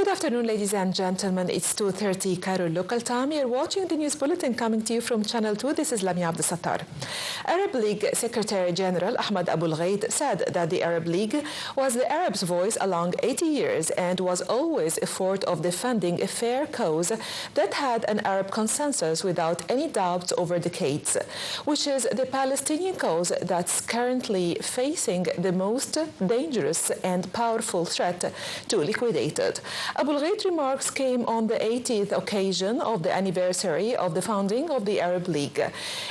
Good afternoon, ladies and gentlemen. It's 2:30 Cairo local time. You're watching the news bulletin coming to you from Channel 2. This is Lamia Abdesattar. Arab League Secretary General Ahmed Abul Ghaid said that the Arab League was the Arabs' voice along 80 years and was always a force of defending a fair cause that had an Arab consensus without any doubt over decades, which is the Palestinian cause that's currently facing the most dangerous and powerful threat to liquidate it. Abul Ghaid remarks came on the 80th occasion of the anniversary of the founding of the Arab League.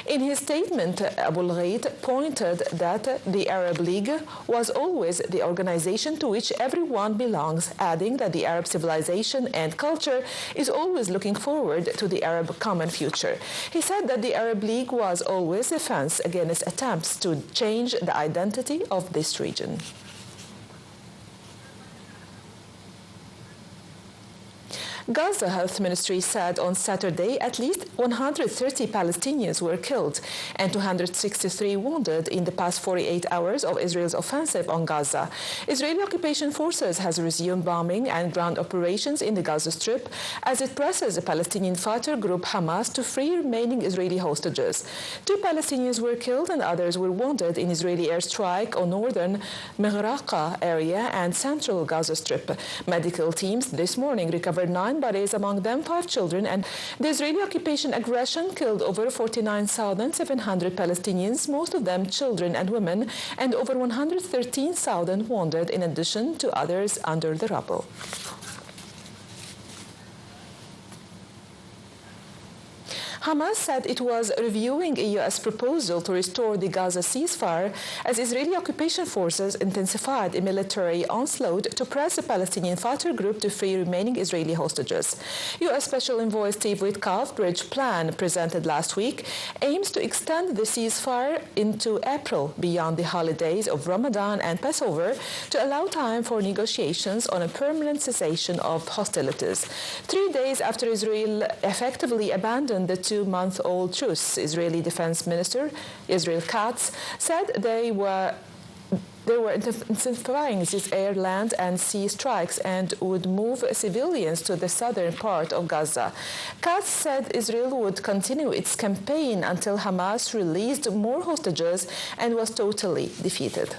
In his statement, Abul Ghaid pointed that the Arab League was always the organization to which everyone belongs, adding that the Arab civilization and culture is always looking forward to the Arab common future. He said that the Arab League was always a fence against attempts to change the identity of this region. Gaza Health Ministry said on Saturday at least 130 Palestinians were killed and 263 wounded in the past 48 hours of Israel's offensive on Gaza. Israeli occupation forces has resumed bombing and ground operations in the Gaza Strip as it presses the Palestinian fighter group Hamas to free remaining Israeli hostages. 2 Palestinians were killed and others were wounded in Israeli airstrike on northern Meghraqa area and central Gaza Strip. Medical teams this morning recovered 9 bodies, among them 5 children, and the Israeli occupation aggression killed over 49,700 Palestinians, most of them children and women, and over 113,000 wounded, in addition to others under the rubble. Hamas said it was reviewing a U.S. proposal to restore the Gaza ceasefire as Israeli occupation forces intensified a military onslaught to press the Palestinian fighter group to free remaining Israeli hostages. U.S. Special Envoy Steve Witkoff's bridge plan presented last week aims to extend the ceasefire into April beyond the holidays of Ramadan and Passover to allow time for negotiations on a permanent cessation of hostilities. 3 days after Israel effectively abandoned the 2-month-old truce, Israeli Defense Minister Israel Katz said they were intensifying these air, land, and sea strikes and would move civilians to the southern part of Gaza. Katz said Israel would continue its campaign until Hamas released more hostages and was totally defeated.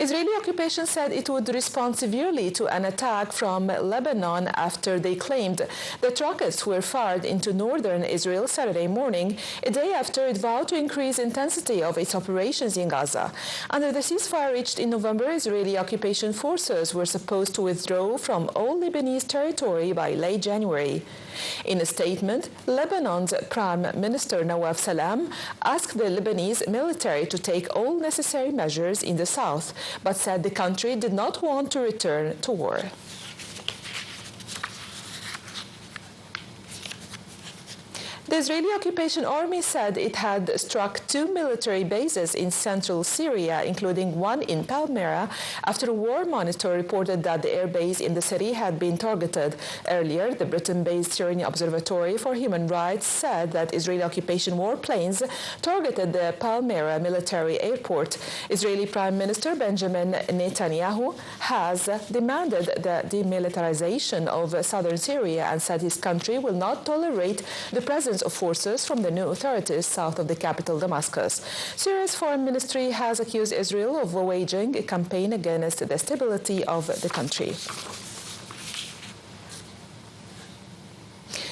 Israeli occupation said it would respond severely to an attack from Lebanon after they claimed that rockets were fired into northern Israel Saturday morning, a day after it vowed to increase intensity of its operations in Gaza. Under the ceasefire reached in November, Israeli occupation forces were supposed to withdraw from all Lebanese territory by late January. In a statement, Lebanon's Prime Minister Nawaf Salam asked the Lebanese military to take all necessary measures in the south, but said the country did not want to return to war. The Israeli occupation army said it had struck 2 military bases in central Syria, including one in Palmyra, after a war monitor reported that the air base in the city had been targeted. Earlier, the Britain-based Syrian Observatory for Human Rights said that Israeli occupation warplanes targeted the Palmyra military airport. Israeli Prime Minister Benjamin Netanyahu has demanded the demilitarization of southern Syria and said his country will not tolerate the presence of forces from the new authorities south of the capital, Damascus. Syria's foreign ministry has accused Israel of waging a campaign against the stability of the country.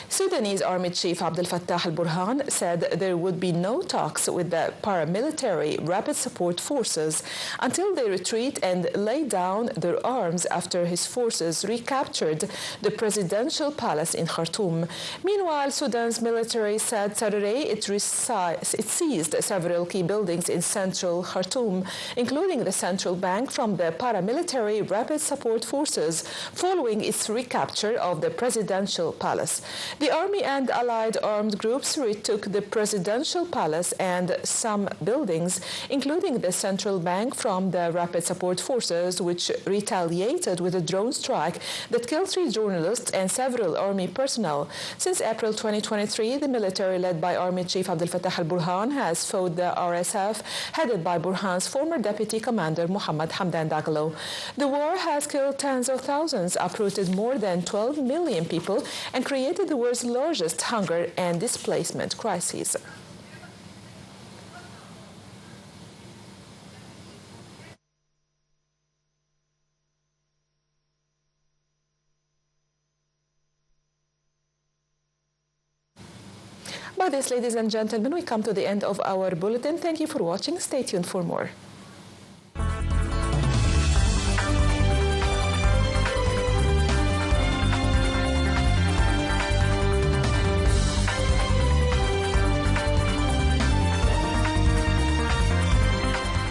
Sudanese Army Chief Abdel Fattah al-Burhan said there would be no talks with the paramilitary rapid support forces until they retreat and lay down their arms after his forces recaptured the presidential palace in Khartoum. Meanwhile, Sudan's military said Saturday it seized several key buildings in central Khartoum, including the central bank, from the paramilitary rapid support forces following its recapture of the presidential palace. The The army and allied armed groups retook the presidential palace and some buildings, including the central bank, from the Rapid Support Forces, which retaliated with a drone strike that killed 3 journalists and several army personnel. Since April 2023, the military led by Army Chief Abdel Fattah al-Burhan has fought the RSF, headed by Burhan's former deputy commander Mohammed Hamdan Dagalo. The war has killed tens of thousands, uprooted more than 12 million people, and created the world's largest hunger and displacement crises. By this, ladies and gentlemen, we come to the end of our bulletin. Thank you for watching. Stay tuned for more.